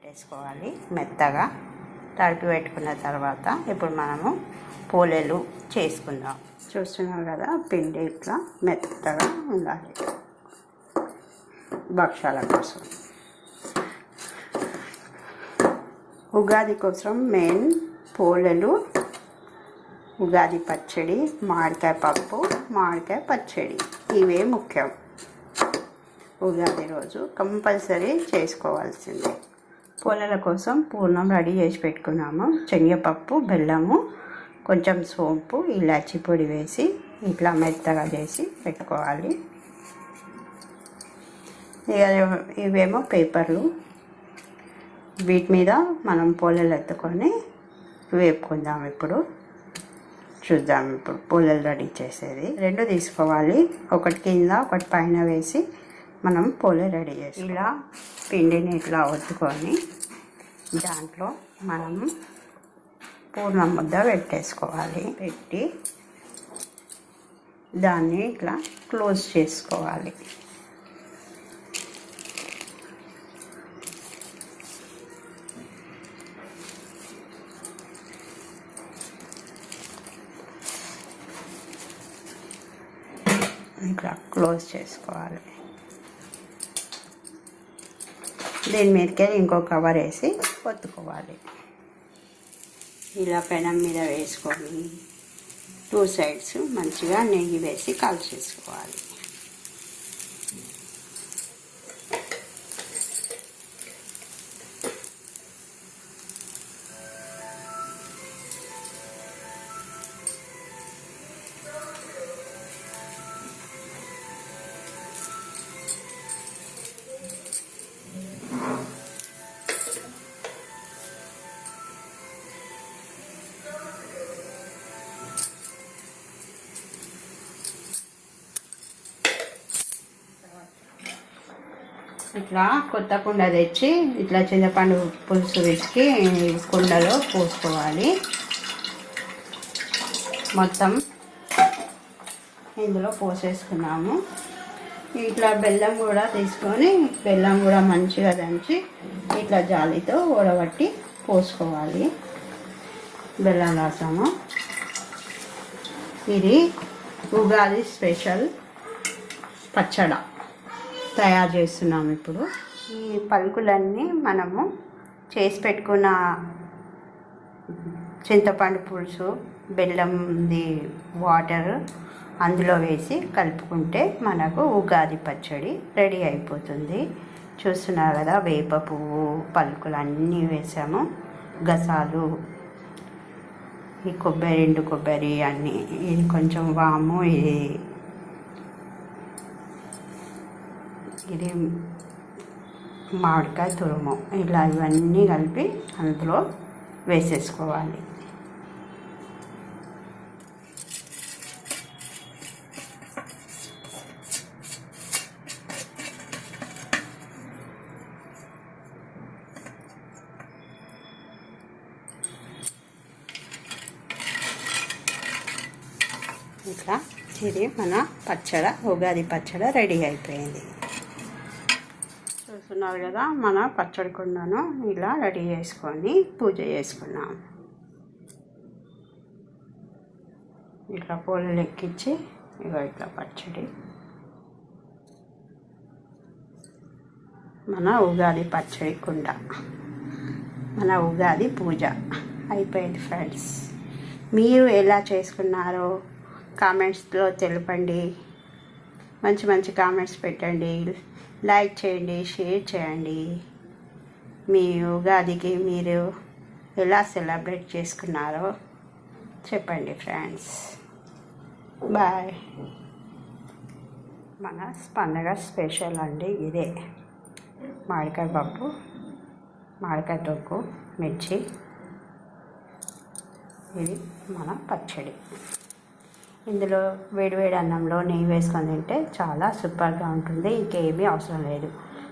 పెట్టేసుకోవాలి మెత్తగా. తడిపి పెట్టుకున్న తర్వాత ఇప్పుడు మనము పోలేలు చేసుకుందాం. చూస్తున్నాం కదా, పిండి ఇట్లా మెత్తగా ఉండాలి భక్షాల కోసం. ఉగాది కోసం మెయిన్ పోలేలు, ఉగాది పచ్చడి, మామిడికాయ పప్పు, మామిడికాయ పచ్చడి, ఇవే ముఖ్యం. ఉగాది రోజు కంపల్సరీ చేసుకోవాల్సిందే. పోలేల కోసం పూర్ణం రెడీ చేసి పెట్టుకున్నాము. శనగపప్పు, బెల్లము, కొంచెం సోంపు, ఇలాచి పొడి వేసి ఇట్లా మెత్తగా చేసి పెట్టుకోవాలి. ఇవేమో పేపర్లు, వీటి మీద మనం పోలేలు ఎత్తుకొని వేపుకుందాం. ఇప్పుడు చూద్దాం. ఇప్పుడు పోలేలు రెడీ చేసేది 2 తీసుకోవాలి, ఒకటి కింద ఒకటి పైన వేసి మనం పోలే రెడీ చేసి ఇలా పిండిని ఇట్లా ఒత్తుకొని దాంట్లో మనము పూర్ణం ముద్ద పెట్టేసుకోవాలి. పెట్టి దాన్ని ఇట్లా క్లోజ్ చేసుకోవాలి. ఇట్లా క్లోజ్ చేసుకోవాలి. దీని మీదకే ఇంకో కవర్ వేసి ఒత్తుకోవాలి. ఇలా పెనం మీద వేసుకొని 2 సైడ్స్ మంచిగా నెయ్యి వేసి కాల్చేసుకోవాలి. ఇట్లా కొత్త కుండ తెచ్చి ఇట్లా చింతపండు పులుసు వేసి కుండలో పోసుకోవాలి. మొత్తం ఇందులో పోసేసుకున్నాము. ఇట్లా బెల్లం కూడా తీసుకొని బెల్లం కూడా మంచిగా దంచి ఇట్లా జాలితో ఊడబట్టి పోసుకోవాలి. బెల్లం రసము ఇది ఉగాది స్పెషల్ పచ్చడి తయారు చేస్తున్నాము. ఇప్పుడు ఈ పలుకులన్నీ మనము చేసి పెట్టుకున్న చింతపండు పులుసు, బెల్లంది వాటర్ అందులో వేసి కలుపుకుంటే మనకు ఉగాది పచ్చడి రెడీ అయిపోతుంది. చూస్తున్నారు కదా, వేప పువ్వు, పలుకులు అన్నీ వేసాము, గసాలు, ఈ కొబ్బరి, ఎండు కొబ్బరి అన్నీ, ఇది కొంచెం వాము, ఇది మామిడికాయ తురుము, ఇలా ఇవన్నీ కలిపి అందులో వేసేసుకోవాలి. ఇట్లా ఇది మన పచ్చడి, ఉగాది పచ్చడి రెడీ అయిపోయింది. చూస్తున్నారు కదా, మన పచ్చడి కుండను ఇలా రెడీ చేసుకొని పూజ చేసుకున్నాం. ఇట్లా పూలు ఎక్కించి ఇగో ఇట్లా పచ్చడి, మన ఉగాది పచ్చడి కుండ, మన ఉగాది పూజ అయిపోయింది. ఫ్రెండ్స్, మీరు ఎలా చేసుకున్నారో కామెంట్స్లో తెలపండి. మంచి మంచి కామెంట్స్ పెట్టండి, లైక్ చేయండి, షేర్ చేయండి. మీ ఉగాదికి మీరు ఎలా సెలబ్రేట్ చేసుకున్నారో చెప్పండి ఫ్రెండ్స్. బాయ్. మన పండగ స్పెషల్ అండి ఇదే, మామిడికాయ పప్పు, మామిడికాయ తొక్కు, మిర్చి, ఇది మన పచ్చడి. ఇందులో వేడివేడి అన్నంలో నెయ్యి వేసుకొని తింటే చాలా సూపర్గా ఉంటుంది. ఇంకేమీ అవసరం లేదు.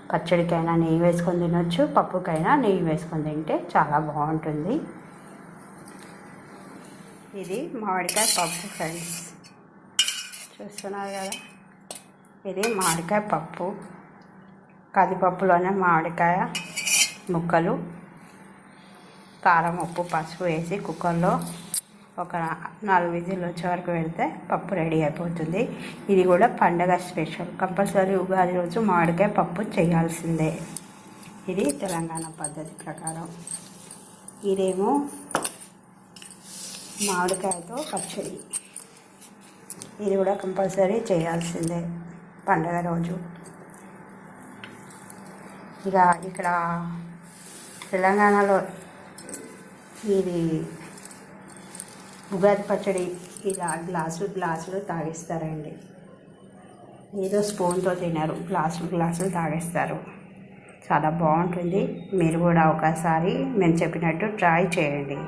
పచ్చడికైనా నెయ్యి వేసుకొని తినొచ్చు, పప్పుకైనా నెయ్యి వేసుకొని తింటే చాలా బాగుంటుంది. ఇది మామిడికాయ పప్పు ఫ్రెండ్స్, చూస్తున్నారు కదా, ఇది మామిడికాయ పప్పు. కందిపప్పులోనే మామిడికాయ ముక్కలు కారం ఉప్పు పసుపు వేసి కుక్కర్లో ఒక 4 విజిల్లు వచ్చే వరకు పెడితే పప్పు రెడీ అయిపోతుంది. ఇది కూడా పండగ స్పెషల్. కంపల్సరీ ఉగాది రోజు మామిడికాయ పప్పు చేయాల్సిందే. ఇది తెలంగాణ పద్ధతి ప్రకారం. ఇదేమో మామిడికాయతో పచ్చడి. ఇది కూడా కంపల్సరీ చేయాల్సిందే పండగ రోజు. ఇక ఇక్కడ తెలంగాణలో ఇది ఉగాది పచ్చడి ఇలా గ్లాసులు తాగిస్తారండి. ఏదో స్పూన్తో తినరు, గ్లాసులు తాగేస్తారు. చాలా బాగుంటుంది. మీరు కూడా ఒకసారి మేము చెప్పినట్టు ట్రై చేయండి.